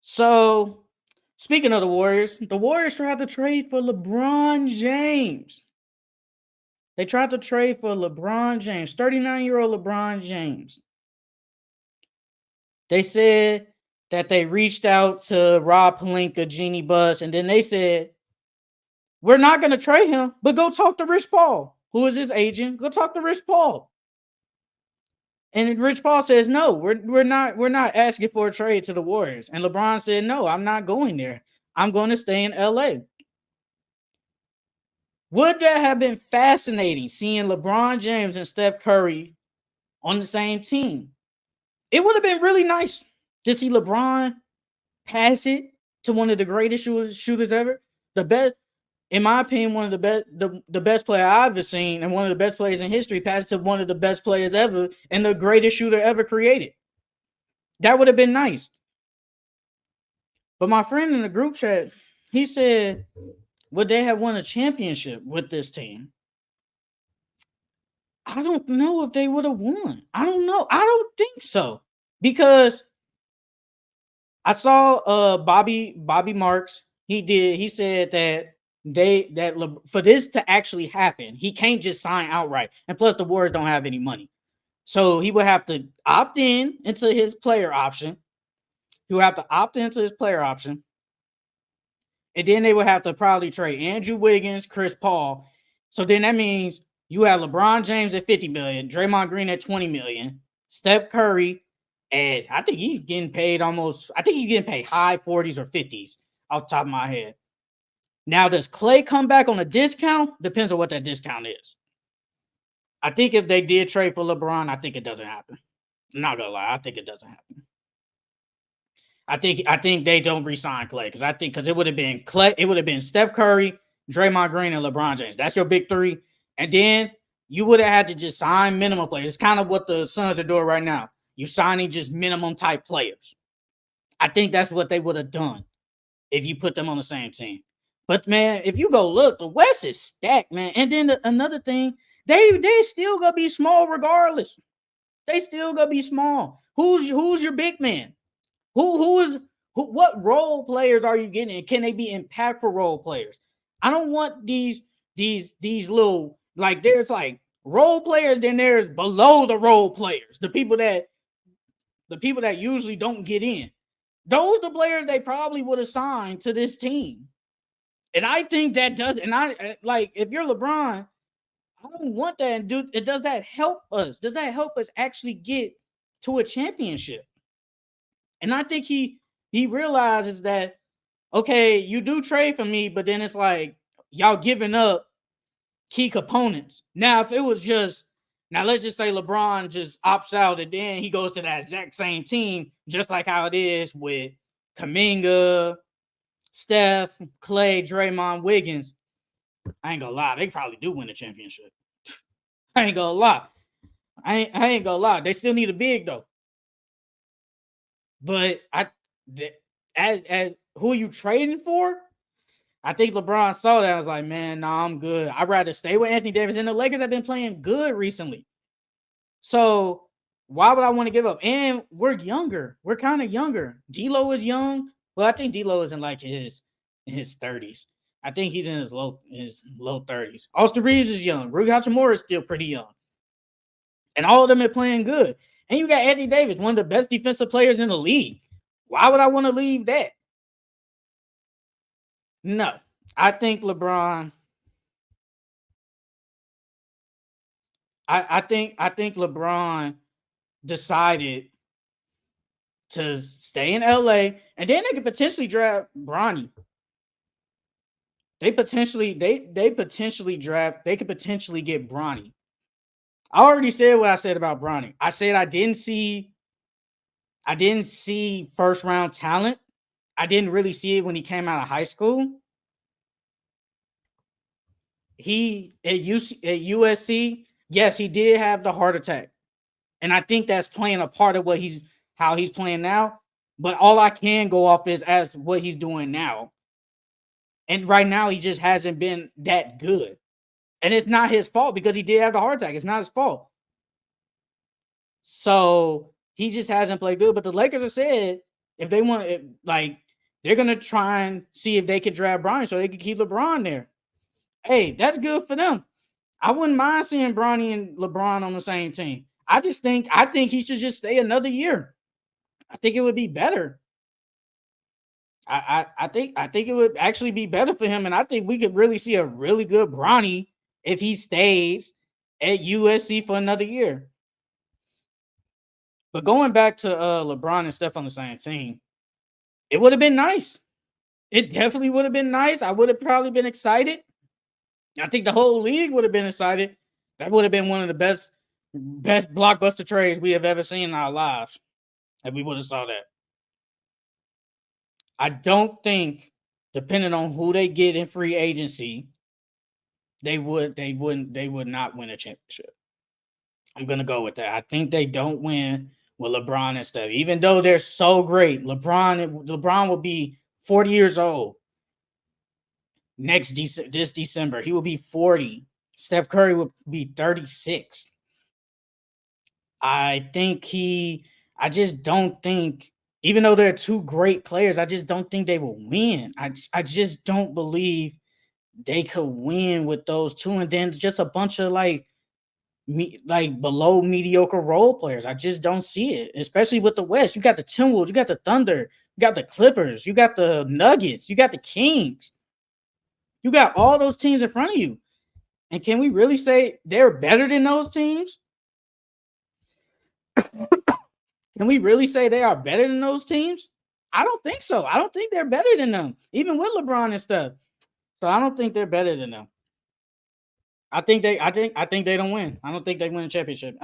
So, speaking of the Warriors tried to trade for LeBron James. They tried to trade for LeBron James, 39-year-old LeBron James. They said that they reached out to Rob Pelinka, Jeannie Buss, and then they said, we're not going to trade him, but go talk to Rich Paul, who is his agent. Go talk to Rich Paul. And Rich Paul says, no, we're not asking for a trade to the Warriors. And LeBron said, no, I'm not going there. I'm going to stay in LA. Would that have been fascinating seeing LeBron James and Steph Curry on the same team? It would have been really nice to see LeBron pass it to one of the greatest shooters ever. The best, in my opinion, one of the best player I've ever seen, and one of the best players in history, pass it to one of the best players ever and the greatest shooter ever created. That would have been nice. But my friend in the group chat, he said, would they have won a championship with this team? I don't know if they would have won. I don't know. I don't think so. Because I saw Bobby Marks. He said that for this to actually happen, he can't just sign outright. And plus the Warriors don't have any money. So he would have to opt in into his player option. He would have to opt into his player option. And then they would have to probably trade Andrew Wiggins, Chris Paul. So then that means you have LeBron James at 50 million, Draymond Green at 20 million, Steph Curry, and I think he's getting paid high 40s or 50s off the top of my head. Now, does Clay come back on a discount? Depends on what that discount is. I think if they did trade for LeBron, I think it doesn't happen. I'm not gonna lie, I think it doesn't happen. I think they don't resign Clay because it would have been Clay, it would have been Steph Curry, Draymond Green, and LeBron James. That's your big three, and then you would have had to just sign minimum players. It's kind of what the Suns are doing right now. You're signing just minimum type players. I think that's what they would have done if you put them on the same team. But man, if you go look, the West is stacked, man. And then another thing, they still gonna be small regardless. They still gonna be small. Who's your big man? What role players are you getting? And can they be impactful role players? I don't want these little, like, there's like role players, then there's below the role players, the people that usually don't get in. Those are the players they probably would assign to this team. And I think that does, and I like, if you're LeBron, I don't want that. And does that help us? Does that help us actually get to a championship? And I think he realizes that, okay, you do trade for me, but then it's like y'all giving up key components. Now, if it was just, now let's just say LeBron just opts out and then he goes to that exact same team, just like how it is with Kuminga, Steph, Clay, Draymond, Wiggins. I ain't gonna lie, they probably do win the championship. I ain't gonna lie. I ain't gonna lie. They still need a big though. But as who are you trading for? I think LeBron saw that. I was like, man, nah, I'm good. I'd rather stay with Anthony Davis. And the Lakers have been playing good recently. So why would I want to give up? And we're younger. We're kind of younger. D'Lo is young. Well, I think D'Lo is in like his 30s. I think he's in his low 30s. Austin Reeves is young. Rui Hachimura is still pretty young. And all of them are playing good. And you got Anthony Davis, one of the best defensive players in the league. Why would I want to leave that? No. I think LeBron. I think LeBron decided to stay in LA, and then they could potentially draft Bronny. They could potentially get Bronny. I already said what I said about Bronny. I said I didn't see first round talent. I didn't really see it when he came out of high school. He at USC, yes, he did have the heart attack. And I think that's playing a part of how he's playing now. But all I can go off is as what he's doing now. And right now he just hasn't been that good. And it's not his fault because he did have the heart attack. It's not his fault. So he just hasn't played good. But the Lakers have said If they want it, like they're gonna try and see if they can draft Bronny so they can keep LeBron there. Hey, that's good for them. I wouldn't mind seeing Bronny and LeBron on the same team. I think he should just stay another year. I think it would be better. I think it would actually be better for him, and I think we could really see a really good Bronny if he stays at USC for another year. But going back to LeBron and Steph on the same team, it would have been nice. It definitely would have been nice. I would have probably been excited. I think the whole league would have been excited. That would have been one of the best blockbuster trades we have ever seen in our lives. If we would have saw that. I don't think, depending on who they get in free agency, they would not win a championship. I'm gonna go with that. I think they don't win with LeBron and Steph, even though they're so great. LeBron will be 40 years old this December. He will be 40. Steph Curry will be 36. I just don't think, even though they're two great players, I just don't think they will win. I just don't believe they could win with those two, and then just a bunch of like below mediocre role players. I just don't see it, especially with the West. You got the Timberwolves, you got the Thunder, you got the Clippers, you got the Nuggets, you got the Kings. You got all those teams in front of you. And can we really say they're better than those teams? Can we really say they are better than those teams? I don't think so. I don't think they're better than them, even with LeBron and stuff. So I don't think they're better than them. I think they don't win. I don't think they win a championship.